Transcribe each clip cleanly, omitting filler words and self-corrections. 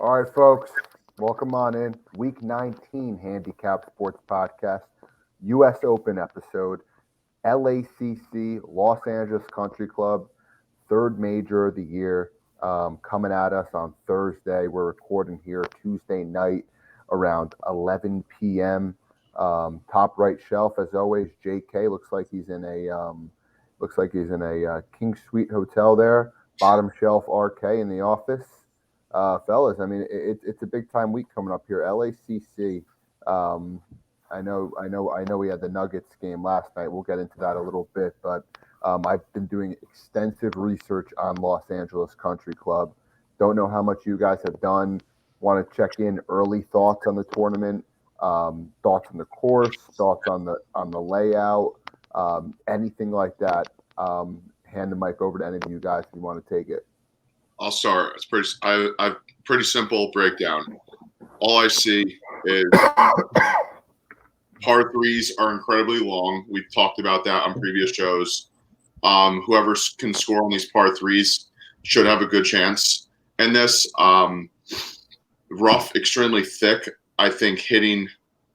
All right, folks, welcome on in. Week 19 Handicap Sports Podcast, U.S. Open episode, LACC, Los Angeles Country Club, third major of the year, coming at us on Thursday. We're recording here Tuesday night around 11 p.m. Top right shelf, as always, JK looks like he's in a King Suite hotel there. Bottom shelf, RK in the office. Fellas, I mean, it's a big time week coming up here. LACC. Um, I know. We had the Nuggets game last night. We'll get into that a little bit, but I've been doing extensive research on Los Angeles Country Club. Don't know how much you guys have done. Want to check in early thoughts on the tournament, thoughts on the course, thoughts on the layout, anything like that. Hand the mic over to any of you guys if you want to take it. I'll start. It's I've pretty simple breakdown. All I see is par threes are incredibly long. We've talked about that on previous shows. Whoever can score on these par threes should have a good chance. And this rough, extremely thick, I think hitting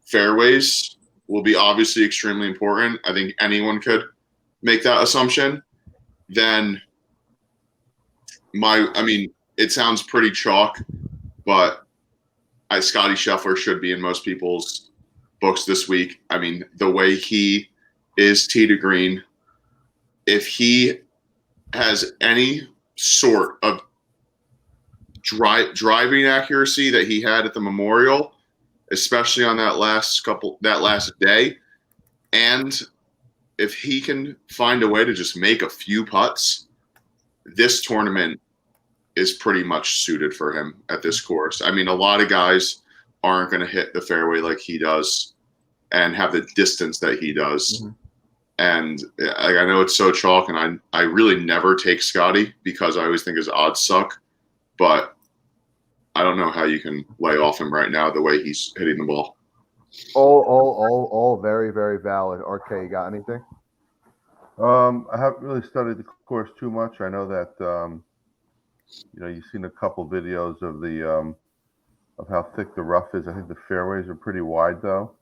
fairways will be obviously extremely important. I think anyone could make that assumption. Then it sounds pretty chalk, but Scotty Scheffler should be in most people's books this week. I mean, the way he is tee to green, if he has any sort of driving accuracy that he had at the Memorial, especially on that last day, and if he can find a way to just make a few putts, this tournament is pretty much suited for him at this course. I mean, a lot of guys aren't going to hit the fairway like he does and have the distance that he does. Mm-hmm. And I know it's so chalk, and I really never take Scotty because I always think his odds suck. But I don't know how you can lay off him right now the way he's hitting the ball. All very, very valid. RK, you got anything? I haven't really studied the course too much. I know that you've seen a couple videos of the of how thick the rough is. I think the fairways are pretty wide though.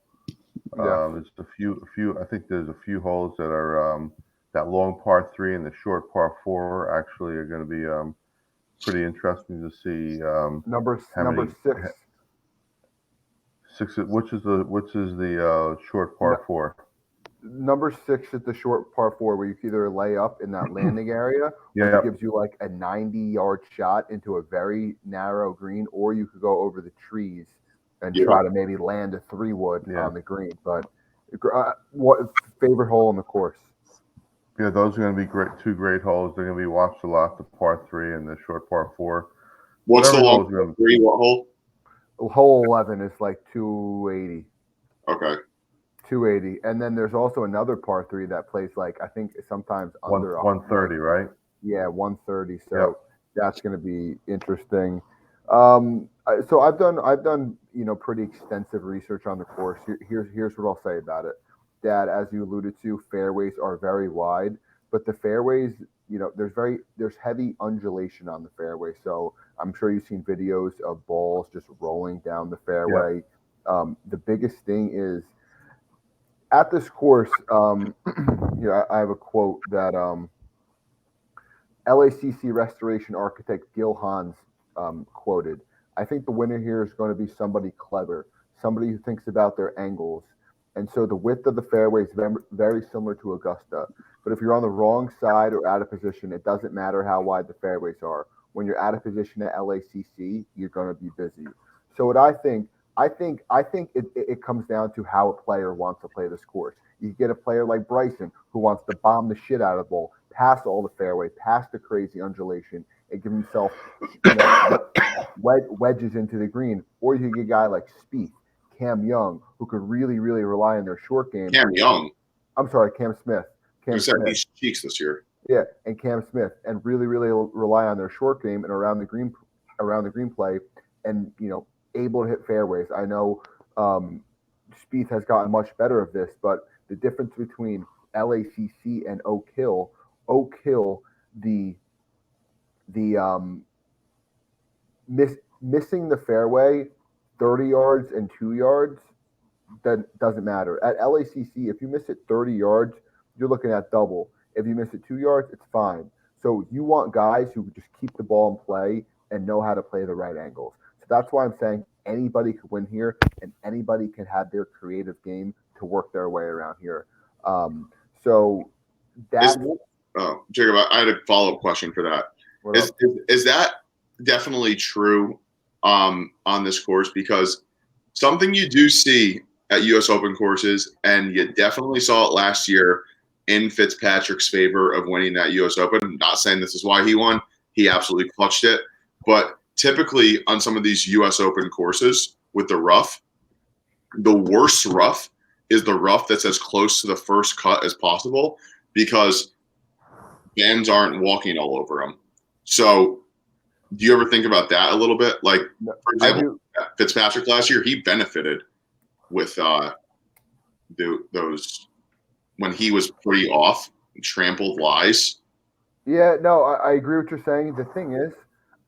Yeah. There's a few. I think there's a few holes that are that long par 3 and the short par 4 actually are going to be pretty interesting to see. Number 6. Which is the short par 4? Number 6 is the short par 4 where you can either lay up in that landing area, yeah, which gives you like a 90-yard shot into a very narrow green, or you could go over the trees and try to maybe land a 3-wood on the green. But what favorite hole in the course? Yeah, those are going to be two great holes. They're going to be watched a lot, the par 3 and the short par 4. What's the long par 3? What hole? Hole 11 is like 280. Okay. 280, and then there's also another par 3 that plays like I think sometimes under 130, right? Yeah, 130. So that's going to be interesting. So I've done pretty extensive research on the course. Here's what I'll say about it. That, as you alluded to, fairways are very wide, but the fairways, there's heavy undulation on the fairway. So I'm sure you've seen videos of balls just rolling down the fairway. The biggest thing is, at this course, I have a quote that LACC restoration architect Gil Hans quoted. I think the winner here is going to be somebody clever, somebody who thinks about their angles. And so the width of the fairway is very similar to Augusta. But if you're on the wrong side or out of position, it doesn't matter how wide the fairways are. When you're out of position at LACC, you're going to be busy. So what I think it comes down to how a player wants to play this course. You get a player like Bryson who wants to bomb the shit out of the ball, pass all the fairway, pass the crazy undulation, and give himself wedges into the green. Or you get a guy like Spieth, Cam Young, who could really, really rely on their short game. Cam Young? I'm sorry, Cam Smith. He's cheeks this year. Yeah, and Cam Smith, and really, really rely on their short game and around the green play, and able to hit fairways. I know Spieth has gotten much better of this, but the difference between LACC and Oak Hill, missing the fairway 30 yards and 2 yards, that doesn't matter. At LACC, if you miss it 30 yards, you're looking at double. If you miss it 2 yards, it's fine. So you want guys who just keep the ball in play and know how to play the right angles. So that's why I'm saying anybody could win here, and anybody can have their creative game to work their way around here. So that's Jacob, I had a follow-up question for that. Is that definitely true on this course? Because something you do see at U.S. Open courses, and you definitely saw it last year in Fitzpatrick's favor of winning that U.S. Open. I'm not saying this is why he won. He absolutely clutched it. But typically on some of these U.S. Open courses with the rough, the worst rough is the rough that's as close to the first cut as possible because fans aren't walking all over them. So do you ever think about that a little bit? Like, for example, Fitzpatrick last year, he benefited with those when he was pretty off, trampled lies. Yeah, no, I agree with what you're saying. The thing is,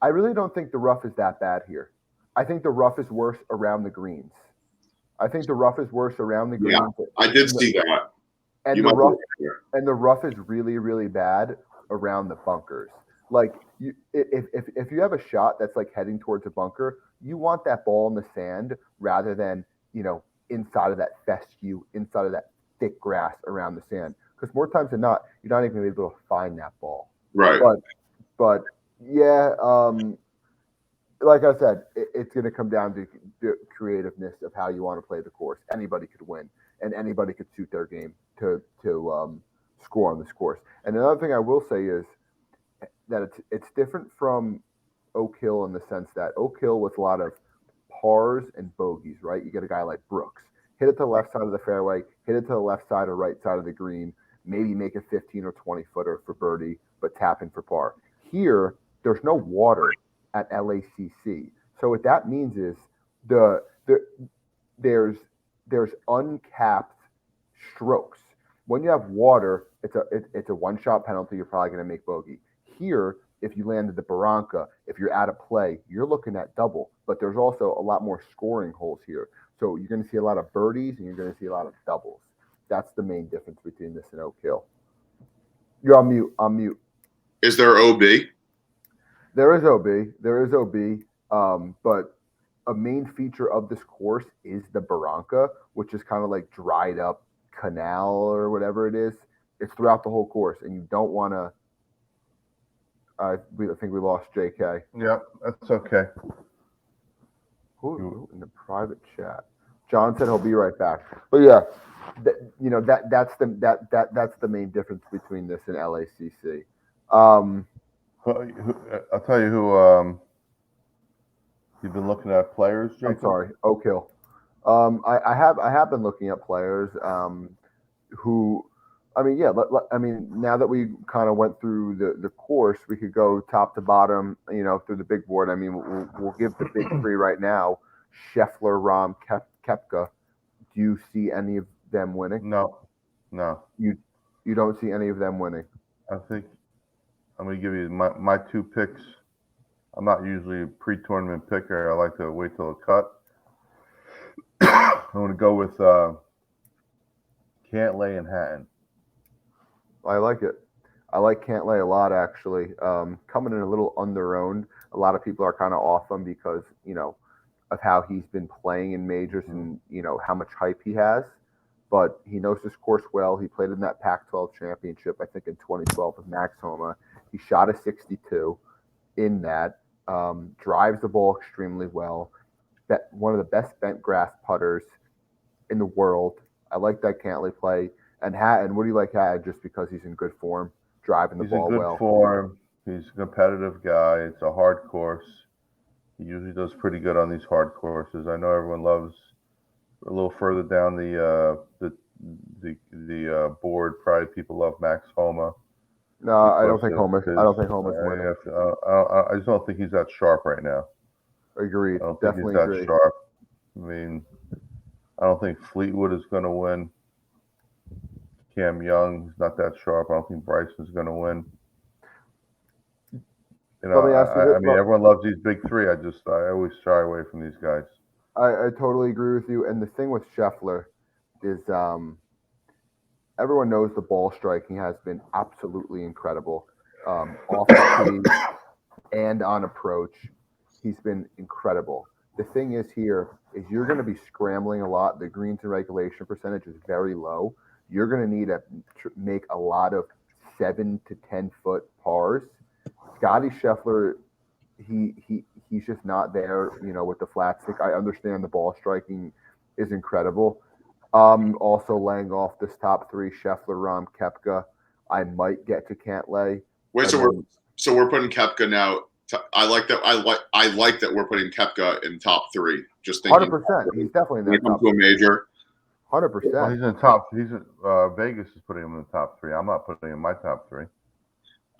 I really don't think the rough is that bad here. I think the rough is worse around the greens. I think the rough is worse around the greens. Yeah, I did see that. And the rough is really, really bad around the bunkers. Like if you have a shot that's like heading towards a bunker, you want that ball in the sand rather than inside of that fescue, inside of that thick grass around the sand. Because more times than not, you're not even going to be able to find that ball. Right. But yeah, like I said, it's going to come down to the creativeness of how you want to play the course. Anybody could win, and anybody could suit their game to score on this course. And another thing I will say is that it's different from Oak Hill in the sense that Oak Hill was a lot of pars and bogeys, right? You get a guy like Brooks, hit it to the left side of the fairway, hit it to the left side or right side of the green, maybe make a 15 or 20 footer for birdie, but tap in for par. Here, there's no water at LACC. So what that means is there's uncapped strokes. When you have water, it's a one shot penalty. You're probably going to make bogey. Here, if you landed the Barranca, if you're out of play, you're looking at double. But there's also a lot more scoring holes here. So you're going to see a lot of birdies and you're going to see a lot of doubles. That's the main difference between this and Oak Hill. You're on mute. On mute. Is there OB? There is OB. There is OB. But a main feature of this course is the Barranca, which is kind of like dried up canal or whatever it is. It's throughout the whole course, and you don't want to. I think we lost JK. Yep, that's okay. Who in the private chat? John said he'll be right back. But yeah, that's the main difference between this and LACC. I'll tell you who you've been looking at players, Jacob? I'm sorry, Oak Hill. I have been looking at players who, I mean, yeah. Now that we kind of went through the course, we could go top to bottom, through the big board. I mean, we'll give the big three right now: Scheffler, Rahm, Koepka. Do you see any of them winning? No. You don't see any of them winning. I think I'm going to give you my two picks. I'm not usually a pre-tournament picker. I like to wait till the cut. I'm going to go with Cantlay and Hatton. I like it. I like Cantlay a lot, actually. Coming in a little under-owned. A lot of people are kind of off him because, of how he's been playing in majors and, how much hype he has. But he knows this course well. He played in that Pac-12 championship, I think, in 2012 with Max Homa. He shot a 62 in that. Drives the ball extremely well. One of the best bent grass putters in the world. I like that Cantlay play. And Hatton, what do you like Hatton just because he's in good form, driving the ball well? He's in good form. He's a competitive guy. It's a hard course. He usually does pretty good on these hard courses. I know everyone loves a little further down the board. Probably people love Max Homa. No, I don't think Homa's winning. I just don't think he's that sharp right now. Agreed. I don't Definitely think he's that sharp. I mean, I don't think Fleetwood is going to win. Cam Young is not that sharp. I don't think Bryson's going to win. You know, Let me ask you this. I mean, everyone loves these big three. I always shy away from these guys. I totally agree with you. And the thing with Scheffler is everyone knows the ball striking has been absolutely incredible. Off the tee and on approach, he's been incredible. The thing is here is you're going to be scrambling a lot. The greens and regulation percentage is very low. You're going to need to make a lot of 7 to 10 foot pars. Scotty Scheffler, he's just not there, with the flat stick. I understand the ball striking is incredible. Also laying off this top three: Scheffler, Rahm, Koepka. I might get to Cantlay. Wait, so we're putting Koepka now. I like that. I like that we're putting Koepka in top three. Just thinking, 100%. He's definitely in when that it comes top to a major. 100%. Well, he's in top. Vegas is putting him in the top three. I'm not putting him in my top three.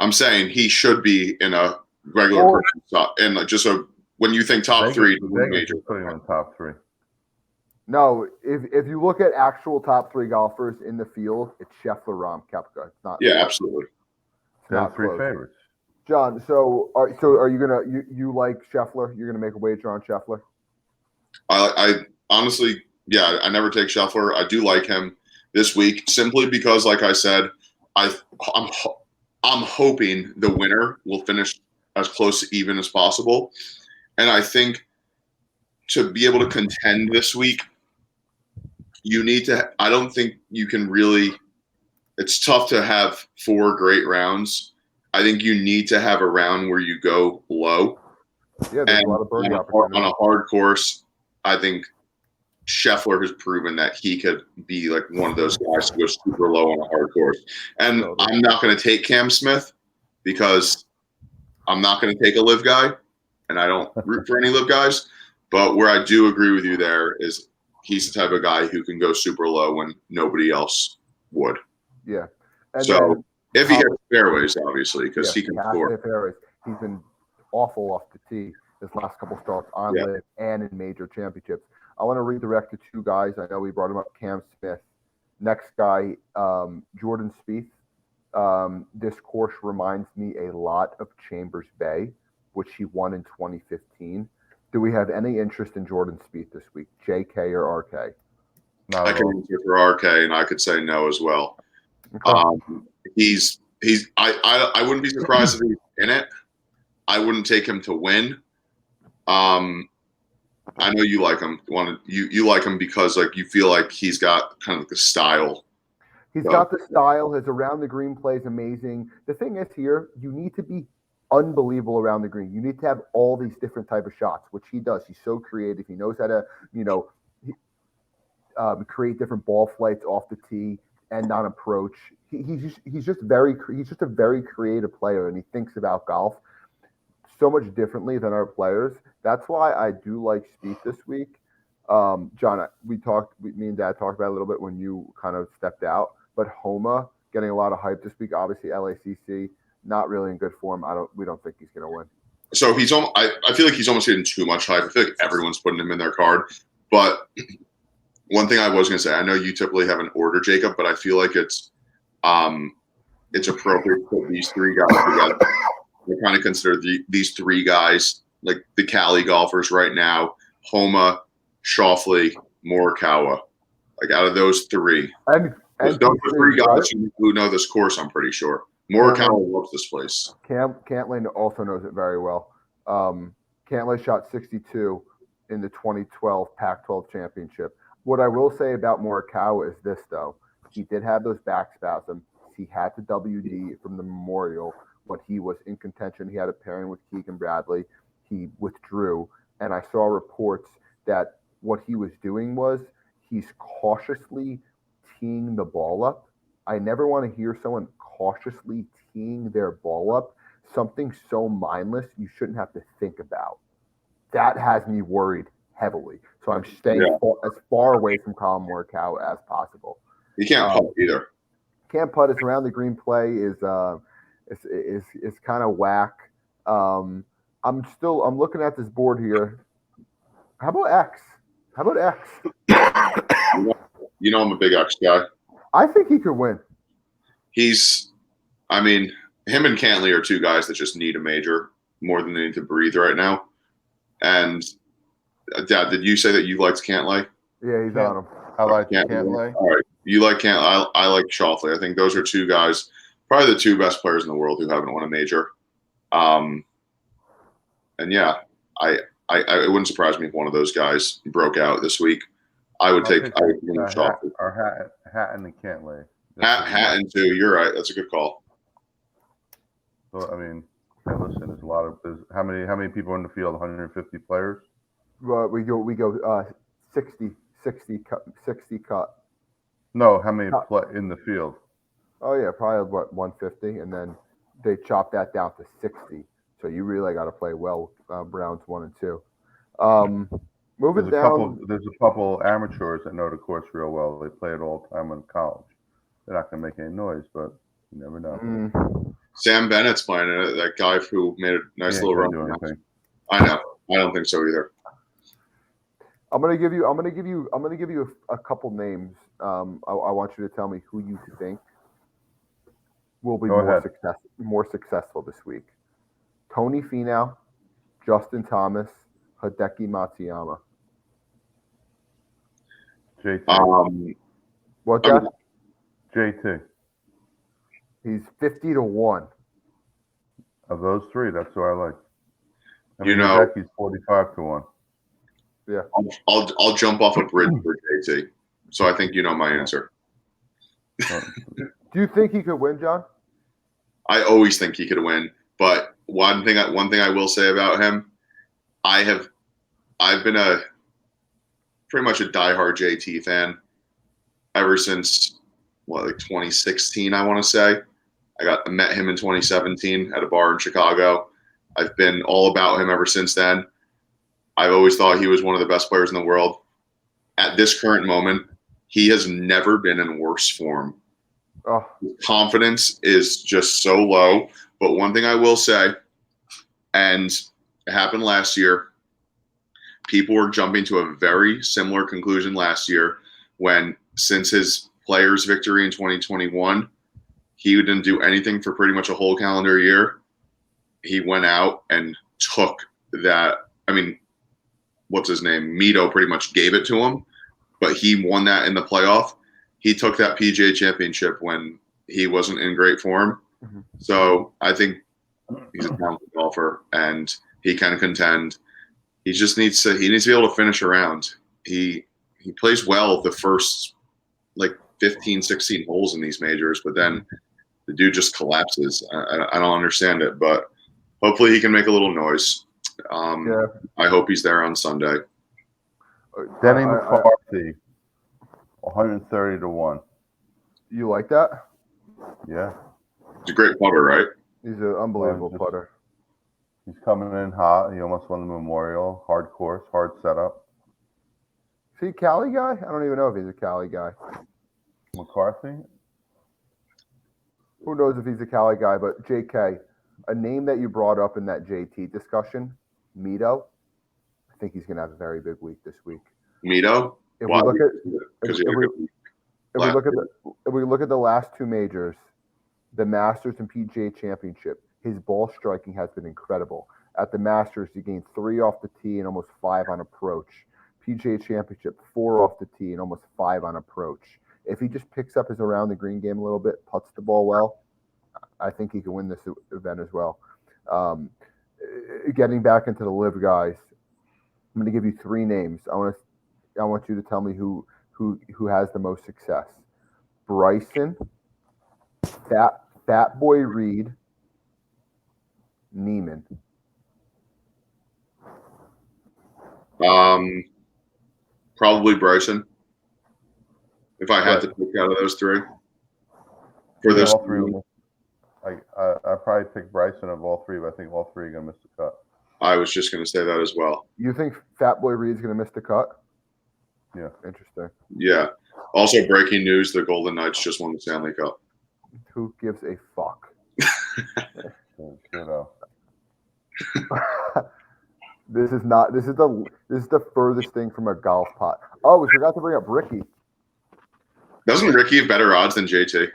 I'm saying he should be in a regular person top. And just so when you think top three, Vegas is putting him in the top three. No, if you look at actual top three golfers in the field, it's Scheffler, Rahm, Koepka. It's not. Yeah, absolutely. They're three favorites. John, so are you gonna you like Scheffler? You're gonna make a wager on Scheffler? I honestly, yeah, I never take Scheffler. I do like him this week simply because, like I said, I'm hoping the winner will finish as close to even as possible, and I think to be able to contend this week, you need to. I don't think you can really. It's tough to have 4 great rounds. I think you need to have a round where you go low. Yeah, there's a lot of birdie opportunities. On a hard course, I think Scheffler has proven that he could be like one of those guys who goes super low on a hard course. And I'm not going to take Cam Smith because I'm not going to take a live guy, and I don't root for any live guys. But where I do agree with you there is he's the type of guy who can go super low when nobody else would. Yeah. And so if he hits fairways, obviously, because he can score. Fairways. He's been awful off the tee his last couple starts on live and in major championships. I want to redirect to 2 guys. I know we brought him up, Cam Smith. Next guy, Jordan Spieth. This course reminds me a lot of Chambers Bay, which he won in 2015. Do we have any interest in Jordan Spieth this week, JK or RK? I can answer for RK, and I could say no as well. Okay. I wouldn't be surprised if he's in it. I wouldn't take him to win. I know you like him. You like him because like you feel like he's got kind of like the style. He's got the style. His around the green play is amazing. The thing is here, you need to be unbelievable around the green. You need to have all these different type of shots, which he does. He's so creative. He knows how to, create different ball flights off the tee and on approach. He's just a very creative player, and he thinks about golf so much differently than our players. That's why I do like Spieth this week. John, me and Dad talked about it a little bit when you kind of stepped out, but Homa getting a lot of hype this week. Obviously, LACC not really in good form. We don't think he's going to win. So I feel like he's almost getting too much hype. I feel like everyone's putting him in their card. But one thing I was going to say, I know you typically have an order, Jacob, but I feel like it's appropriate to put these 3 guys together. I kind of consider these 3 guys like the Cali golfers right now: Homa, Schauffele, Morikawa. Like out of those 3, and those are 3 guys who know this course. I'm pretty sure Morikawa loves this place. Cantlay also knows it very well. Cantlay shot 62 in the 2012 Pac-12 championship. What I will say about Morikawa is this, though. He did have those back spasms. He had to WD from the Memorial when he was in contention. He had a pairing with Keegan Bradley. He withdrew, and I saw reports that what he was doing was he's cautiously teeing the ball up. I never want to hear someone cautiously teeing their ball up, something so mindless you shouldn't have to think about. That has me worried heavily. So I'm staying as far away from Colin Morikawa as possible. He can't putt either. Can't putt. His around the green play is kind of whack. I'm looking at this board here. How about X? You know I'm a big X guy. I think he could win. Him and Cantlay are 2 guys that just need a major. more than they need to breathe right now. And Dad, did you say that you liked Cantlay? Yeah, he's on him. I like Cantlay. Cantlay. All right, you like Cantlay. I like Shoffley. I think those are two guys, probably the two best players in the world who haven't won a major. And yeah, I it wouldn't surprise me if one of those guys broke out this week. I would take Shoffley. Hatton and Cantlay. Hatton too. You're right. That's a good call. So I mean, hey, listen, there's how many people in the field? 150 players. Well, we go 60 cut. No, how many play in the field? Oh yeah, probably what 150, and then they chop that down to 60. So you really got to play well rounds 1 and 2. Moving down, there's a couple amateurs that know the course real well. They play it all the time in college. They're not gonna make any noise, but you never know. Sam Bennett's playing it. That guy who made a nice little run. I know. I don't think so either. I'm gonna give you a couple names. I want you to tell me who you think will be more successful this week. Tony Finau, Justin Thomas, Hideki Matsuyama. JT. What that? JT. He's 50-1. Of those three, that's who I like. Hideki's 45-1. Yeah. I'll jump off a bridge for JT. So I think you know my answer. Do you think he could win, John? I always think he could win, but one thing I will say about him, I've been pretty much a diehard JT fan ever since 2016, I want to say. I met him in 2017 at a bar in Chicago. I've been all about him ever since then. I've always thought he was one of the best players in the world. At this current moment, he has never been in worse form. Oh. His confidence is just so low. But one thing I will say, and it happened last year, people were jumping to a very similar conclusion last year when, since his Players' victory in 2021, he didn't do anything for pretty much a whole calendar year. He went out and took that. I mean, what's his name? Mito pretty much gave it to him, but he won that in the playoff. He took that PGA Championship when he wasn't in great form. Mm-hmm. So I think he's a talented golfer, and he can contend. He just needs to be able to finish around. He plays well the first 15, 16 holes in these majors, but then the dude just collapses. I don't understand it, but hopefully he can make a little noise. I hope he's there on Sunday. Denny McCarthy, 130-1. You like that? Yeah. He's a great putter, right? He's an unbelievable putter. He's coming in hot. He almost won the Memorial. Hard course, hard setup. Is he a Cali guy? I don't even know if he's a Cali guy. McCarthy? Who knows if he's a Cali guy, but JK, a name that you brought up in that JT discussion, Mito, I think he's going to have a very big week this week. Mito? If we look at the last two majors, the Masters and PGA Championship, his ball striking has been incredible. At the Masters, he gained 3 off the tee and almost 5 on approach. PGA Championship, 4 off the tee and almost 5 on approach. If he just picks up his around the green game a little bit, putts the ball well, I think he can win this event as well. Getting back into the live guys, I'm going to give you 3 names. I want you to tell me who has the most success. Bryson, Fat Boy Reed, Neiman. Probably Bryson. If I had to pick out of those 3 for this, all 3 of them. I probably pick Bryson of all 3, but I think all 3 are gonna miss the cut. I was just gonna say that as well. You think Fat Boy Reed's gonna miss the cut? Yeah. Interesting. Yeah. Also, breaking news: the Golden Knights just won the Stanley Cup. Who gives a fuck? This is the furthest thing from a golf pot. Oh, we forgot to bring up Ricky. Doesn't Ricky have better odds than JT?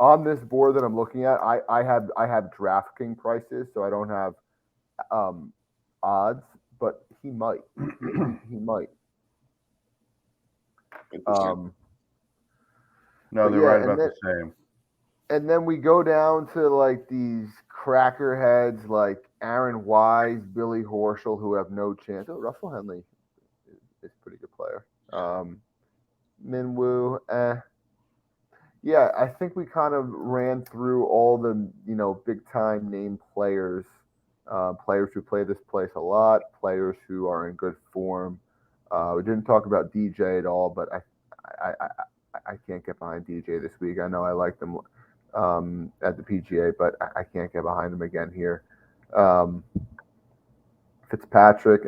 on this board that I'm looking at, I have DraftKings prices, so I don't have odds, but he might. He might. Interesting. No, But they're yeah, right about the same. and then we go down to like these cracker heads like Aaron Wise, Billy Horschel, who have no chance. Oh, Russell Henley is a pretty good player. Minwoo, yeah, I think we kind of ran through all the big time name players, players who play this place a lot, players who are in good form. We didn't talk about DJ at all, but I, I, I can't get behind DJ this week. I know I like them at the PGA, but I can't get behind them again here. Um, Fitzpatrick,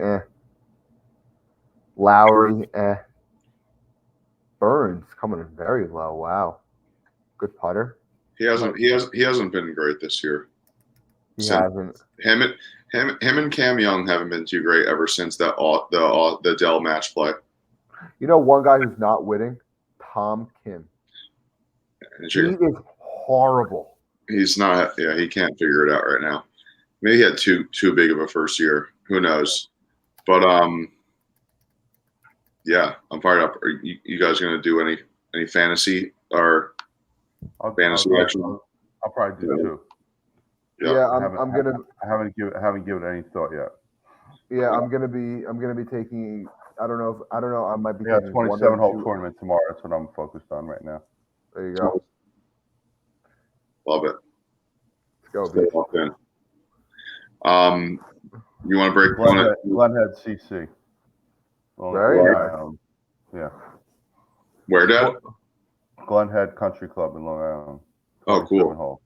Lowry, Burns coming in very low. Wow, good putter. He hasn't been great this year. He Since hasn't. him and Cam Young haven't been too great ever since the Dell match play. You know, one guy who's not winning, Tom Kim. And He is horrible. he's not. Yeah, he can't figure it out right now. Maybe he had too big of a first year. Who knows? But yeah, I'm fired up. Are you guys going to do any fantasy or fantasy action? I'll probably do two. Yeah, I haven't given any thought yet. Yeah, I'm gonna be taking. I don't know. I might be. Yeah, taking 27 hole tournament tomorrow. That's what I'm focused on right now. There you go. Love it. Let's go, Stay Beach. locked in. You want to break Glenhead CC. Very nice. Yeah. Where, Dad? Glenhead Country Club in Long Island. Oh, cool. Hole.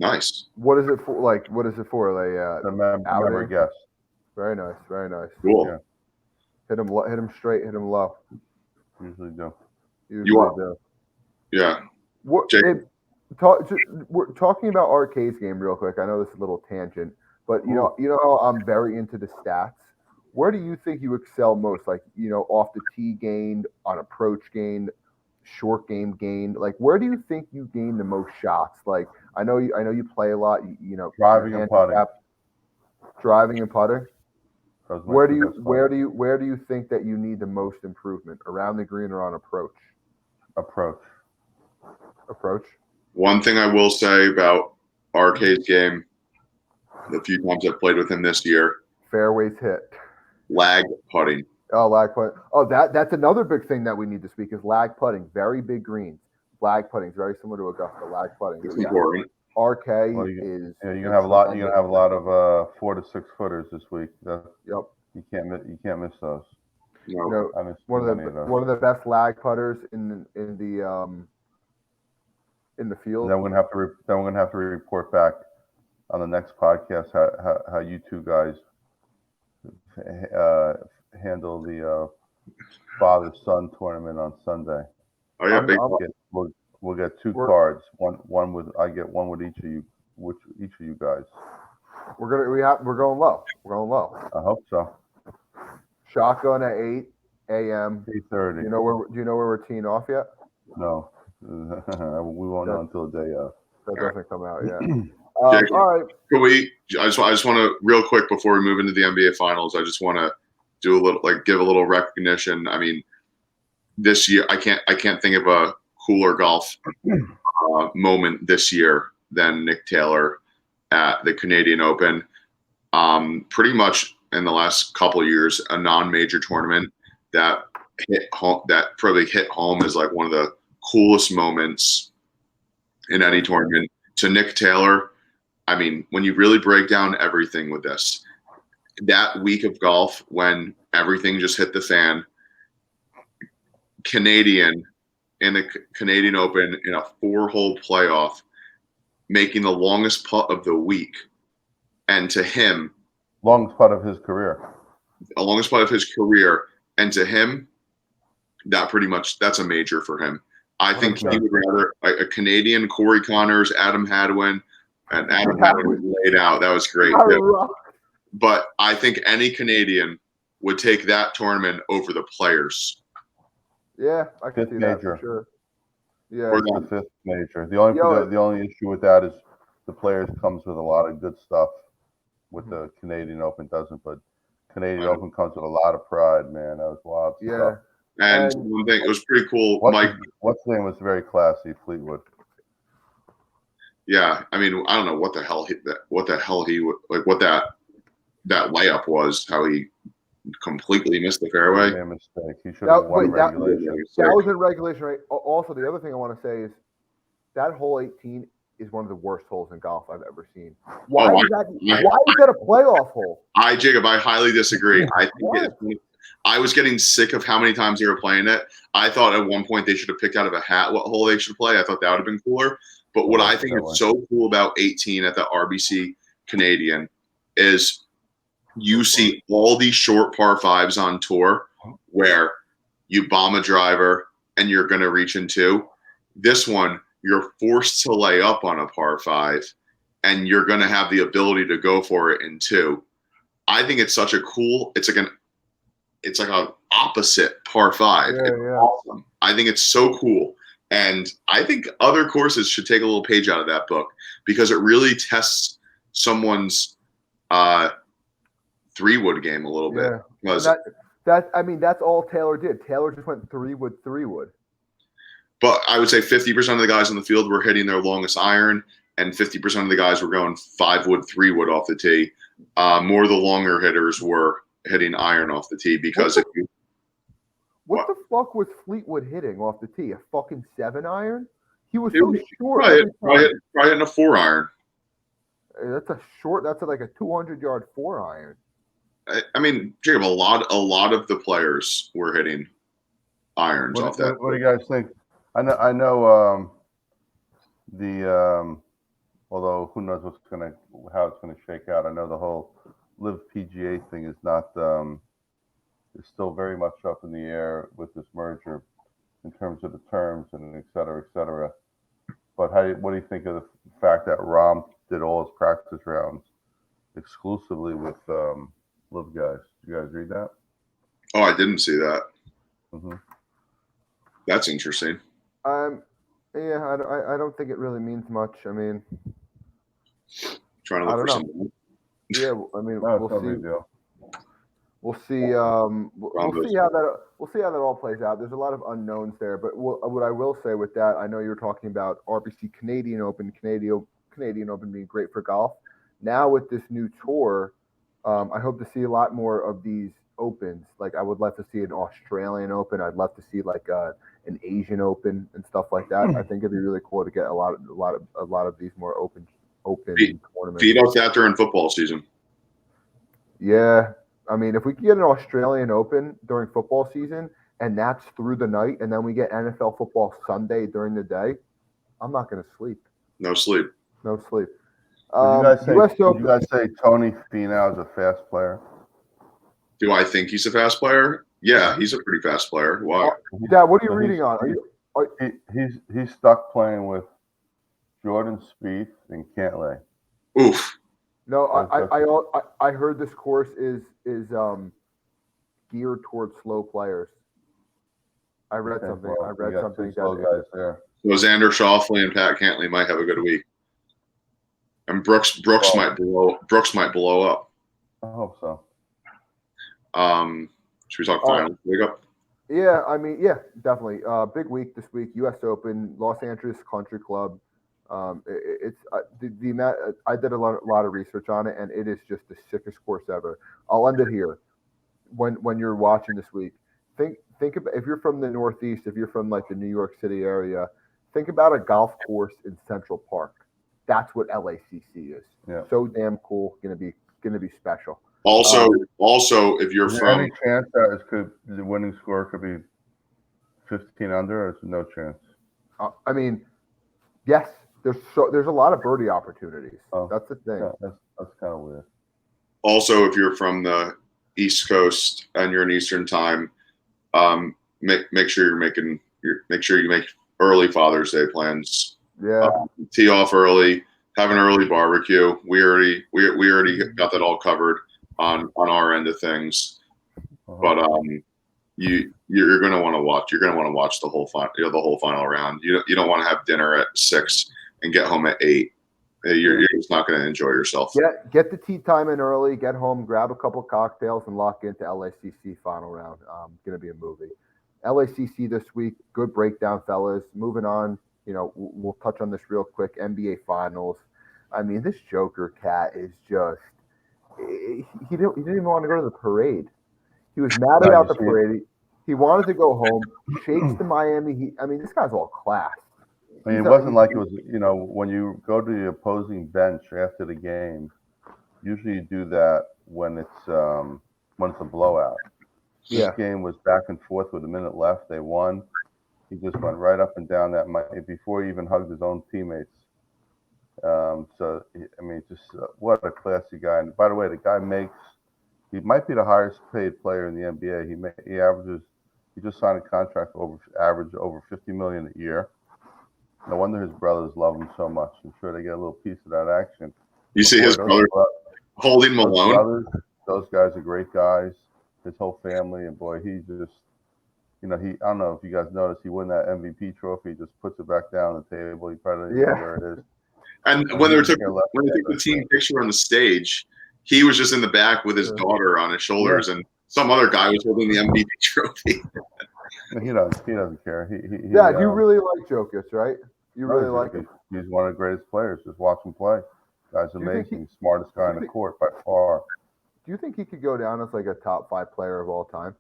Nice. What is it for? Like, what is it for? The member guest. Very nice. Very nice. Cool. Yeah. Hit him straight. Hit him low. Usually do. Do. Yeah. What? We're talking about Arcade's game real quick. I know this is a little tangent, but you know how I'm very into the stats. Where do you think you excel most? Like, off the tee gained, on approach gained, short game gained. Like, where do you think you gain the most shots? Like, I know you play a lot. Driving and putting. Driving and putting. Where do you think that you need the most improvement? Around the green or on approach? Approach. One thing I will say about Arcade's game, the few times I've played with him this year, fairways hit. Lag putting. Oh, lag putting. Oh, that's another big thing that we need to speak is lag putting. Very big greens. Lag putting is very similar to Augusta. Lag putting. It's important. RK is. Yeah, you're gonna have a lot. You're gonna have a lot of 4 to 6 footers this week. Yep. You can't miss those. No. One of the best lag putters in the field. Then we're gonna have to report back on the next podcast how you two guys handle the father-son tournament on Sunday. Oh yeah, we'll get 2 cards. I get one with each of you. Which each of you guys? We're going low. We're going low. I hope so. Shotgun at 8 a.m. 8:30. Do you know where we're teeing off yet? No, we won't know until the day of. That doesn't come out yet. Jake, all right. Can we? I just want to real quick before we move into the NBA Finals. I just want to do a little give a little recognition. I mean, this year I can't think of a cooler golf moment this year than Nick Taylor at the Canadian Open. Pretty much in the last couple of years, a non-major tournament that probably hit home as like one of the coolest moments in any tournament. To Nick Taylor, I mean, when you really break down everything with this, that week of golf when everything just hit the fan, Canadian in the Canadian Open in a 4-hole playoff, making the longest putt of the week, and to him, longest putt of his career, and to him, that's a major for him. I think he would rather a Canadian, Corey Connors, Adam Hadwin, and Adam Hadwin laid out. That was great. But I think any Canadian would take that tournament over the Players. Yeah, I can see that for sure. Yeah. For It's the them. fifth major. The only issue with that is the Players comes with a lot of good stuff, with the Canadian Open doesn't. But Canadian Open comes with a lot of pride, man. That was wild Yeah. stuff. And one thing, it was pretty cool. What's his name was very classy, Fleetwood. Yeah, I mean, I don't know what the hell that layup was. How he completely missed the fairway. Made a mistake. He should have won regulation. That was in regulation, right? Also, the other thing I want to say is that hole 18 is one of the worst holes in golf I've ever seen. Why is that a playoff hole? Jacob, I highly disagree. I think I was getting sick of how many times they were playing it. I thought at one point they should have picked out of a hat what hole they should play. I thought that would have been cooler. But what I think is so cool about 18 at the RBC Canadian is you see all these short par fives on tour where you bomb a driver and you're going to reach in two. This one, you're forced to lay up on a par five and you're going to have the ability to go for it in two. I think it's such a cool, it's like an opposite par five. It's awesome. I think it's so cool. And I think other courses should take a little page out of that book because it really tests someone's three-wood game a little bit. Because that's all Taylor did. Taylor just went three-wood. But I would say 50% of the guys on the field were hitting their longest iron, and 50% of the guys were going 5-wood, 3-wood off the tee. More of the longer hitters were hitting iron off the tee because what the fuck was Fleetwood hitting off the tee? A fucking 7-iron? He was so short. Probably hitting a 4-iron. That's a short. That's like a 200-yard 4-iron. I mean, Jacob, a lot of the players were hitting irons off that. What do you guys think? I know. Although who knows how it's gonna shake out. I know the whole Live PGA thing is not. Is still very much up in the air with this merger in terms of the terms and et cetera, et cetera. But what do you think of the fact that Rahm did all his practice rounds exclusively with Live guys? Did you guys read that? Oh, I didn't see that. Mm-hmm. That's interesting. Yeah, I don't think it really means much. I mean, trying to look for something. Yeah, I mean, we'll see. We'll see. We'll see how that all plays out. There's a lot of unknowns there, but what I will say with that, I know you're talking about RBC Canadian Open being great for golf. Now with this new tour, I hope to see a lot more of these opens. Like I would love to see an Australian Open. I'd love to see like an Asian Open and stuff like that. I think it'd be really cool to get a lot of these more open tournaments. Feed us that during football season. Yeah. I mean, if we can get an Australian Open during football season and that's through the night and then we get NFL football Sunday during the day, I'm not going to sleep. No sleep. No sleep. Would you guys say Tony Finau is a fast player? Do I think he's a fast player? Yeah, he's a pretty fast player. Why? Dad, what are you reading on? He's stuck playing with Jordan Spieth and Cantlay. Oof. No, I heard this course is geared towards slow players. I read something. Slow guys there. So Xander Schauffele and Pat Cantlay might have a good week, and Brooks might blow up. I hope so. Should we talk finals? Wake up. Yeah, I mean, yeah, definitely. Big week this week. U.S. Open, Los Angeles Country Club. It's I did a lot of research on it, and it is just the sickest course ever. I'll end it here. When you're watching this week, think about if you're from the Northeast, if you're from like the New York City area, think about a golf course in Central Park. That's what LACC is. Yeah. So damn cool. Gonna be special. Also, if you're from any chance that the winning score could be 15 under, or is no chance? I mean, yes. There's a lot of birdie opportunities. Oh, that's the thing. Yeah, that's kind of weird. Also, if you're from the East Coast and you're in Eastern time, make sure you make early Father's Day plans. Yeah. Tee off early, have an early barbecue. We already got that all covered on our end of things. Uh-huh. But you're going to want to watch. You're going to want to watch the whole final round. You don't want to have dinner at 6 and get home at 8. You're just not going to enjoy yourself. Get the tea time in early. Get home, grab a couple cocktails, and lock into LACC final round. Going to be a movie. LACC this week. Good breakdown, fellas. Moving on. We'll touch on this real quick. NBA Finals. I mean, this Joker cat is just. He didn't even want to go to the parade. He was mad about the parade. He wanted to go home. Shakes to Miami Heat. I mean, this guy's all class. I mean, it wasn't like it was, when you go to the opposing bench after the game, usually you do that when it's a blowout. This game was back and forth with a minute left. They won. He just went right up and down that before he even hugged his own teammates. What a classy guy. And by the way, the guy he might be the highest paid player in the NBA. He just signed a contract over $50 million a year. No wonder his brothers love him so much. I'm sure they get a little piece of that action. You see his brother holding Malone? Those guys are great guys. His whole family, and boy, he just, I don't know if you guys noticed, he won that MVP trophy. He just puts it back down on the table. He probably doesn't know where it is. And when they took the team picture on the stage, he was just in the back with his daughter on his shoulders, and some other guy was holding the MVP trophy. He doesn't care. You really like Jokic, right? You really like him. He's one of the greatest players. Just watch him play. Guy's amazing. Smartest guy on the court by far. Do you think he could go down as like a top 5 player of all time?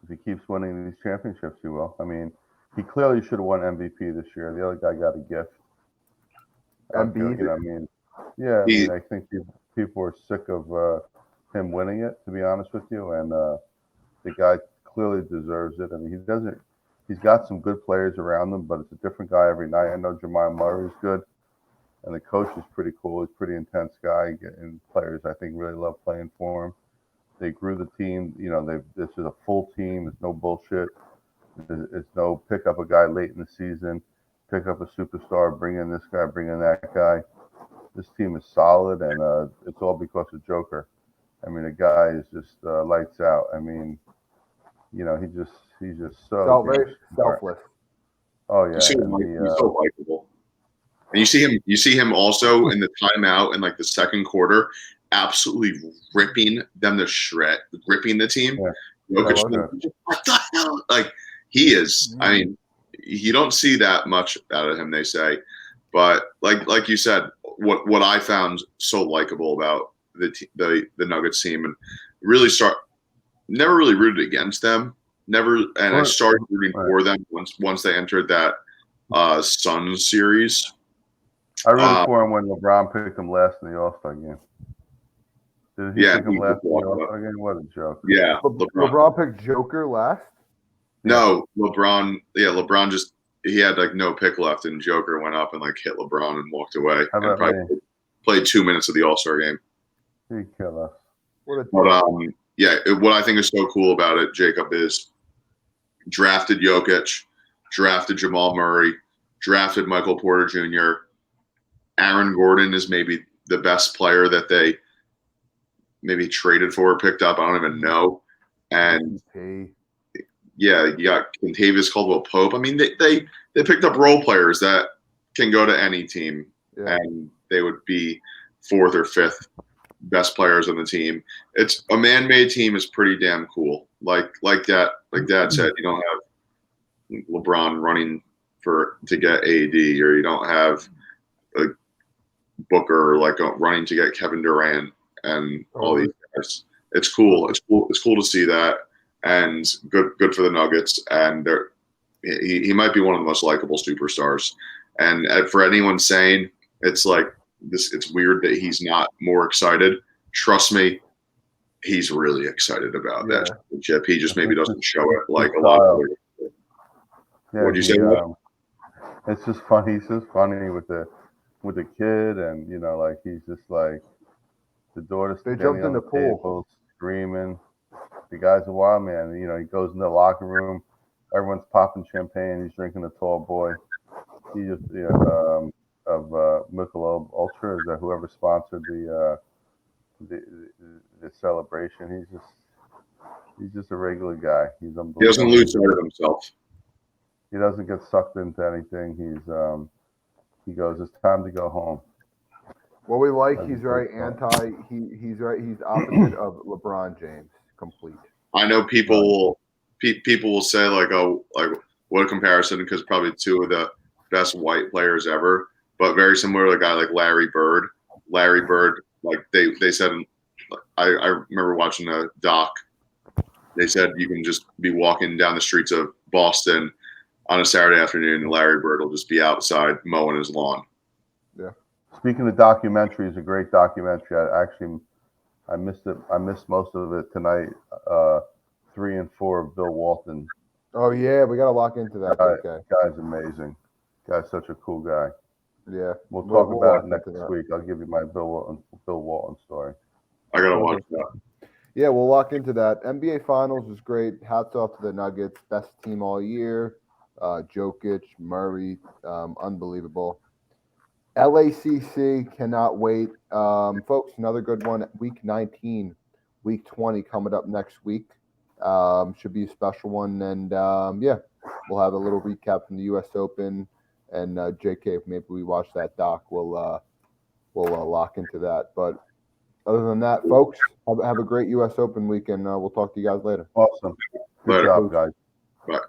If he keeps winning these championships, he will. I mean, he clearly should have won MVP this year. The other guy got a gift. Embiid. I think people are sick of him winning it, to be honest with you. And the guy clearly deserves it. I mean, he's got some good players around him, but it's a different guy every night. I know Jamal Murray's good, and the coach is pretty cool. He's a pretty intense guy, and players, I think, really love playing for him. They grew the team. This is a full team. It's no bullshit. It's no pick up a guy late in the season, pick up a superstar, bring in this guy, bring in that guy. This team is solid, and it's all because of Joker. I mean, the guy is just lights out. I mean, he's just so very selfless. Oh yeah, he's so likable. And you see him also in the timeout in like the second quarter, absolutely ripping them to shred, ripping the team. Yeah. Jokic, what the hell? Like he is. I mean, you don't see that much out of him, they say, but like you said, what I found so likable about the Nuggets team, and never really rooted against them. I started rooting for them once they entered that Suns series. I rooted for him when LeBron picked him last in the All-Star game. Did he pick him last in the All-Star game? What a joke. Yeah. LeBron picked Joker last? No, LeBron. Yeah, LeBron he had like no pick left, and Joker went up and like hit LeBron and walked away. And probably played 2 minutes of the All-Star game. He killed us. What I think is so cool about it, Jacob, is drafted Jokic, drafted Jamal Murray, drafted Michael Porter Jr. Aaron Gordon is maybe the best player that they maybe traded for or picked up. I don't even know. And you got Kentavious Caldwell-Pope. I mean, they picked up role players that can go to any team, and they would be 4th or 5th best players on the team. It's a man-made team is pretty damn cool. Like Dad said, you don't have LeBron running to get AD, or you don't have a Booker running to get Kevin Durant and all these guys. It's cool. It's cool to see that, and good for the Nuggets. And he might be one of the most likable superstars. And for anyone saying it's like this, it's weird that he's not more excited. Trust me, he's really excited about that championship. He just maybe doesn't show it like a lot of players. Yeah, What'd you say? It's just funny. He's just funny with the kid, and he's just like the daughter. They jumped in the pool, table, screaming. The guy's a wild man. He goes in the locker room. Everyone's popping champagne. He's drinking a tall boy. He just of Michelob Ultra, is that whoever sponsored the celebration. He's just a regular guy. He's unbelievable. He doesn't lose sight of himself. He doesn't get sucked into anything. He goes, it's time to go home. What we like, he's very anti. He's right. He's opposite of LeBron James. Complete. I know people will say like, oh, like what a comparison, because probably two of the best white players ever, but very similar to a guy like Larry Bird. Larry Bird, like they said, I remember watching a doc. They said you can just be walking down the streets of Boston on a Saturday afternoon, and Larry Bird will just be outside mowing his lawn. Yeah. Speaking of documentaries, a great documentary. I missed it. I missed most of it tonight. 3 and 4 of Bill Walton. Oh yeah, we got to lock into that. Okay. Guy's amazing. Guy's such a cool guy. Yeah. We'll talk about it lock next into that. week. I'll give you my Bill Walton story. I gotta watch that. Yeah, we'll lock into that. NBA Finals was great. Hats off to the Nuggets, best team all year. Jokic, Murray, unbelievable. LACC, cannot wait. Folks, another good one. Week 19, Week 20 coming up next week. Should be a special one. And yeah, we'll have a little recap from the U.S. Open. And JK, if maybe we watch that doc, we'll lock into that. But other than that, folks, have a great U.S. Open weekend. We'll talk to you guys later. Awesome. Good Later. job, guys. Bye.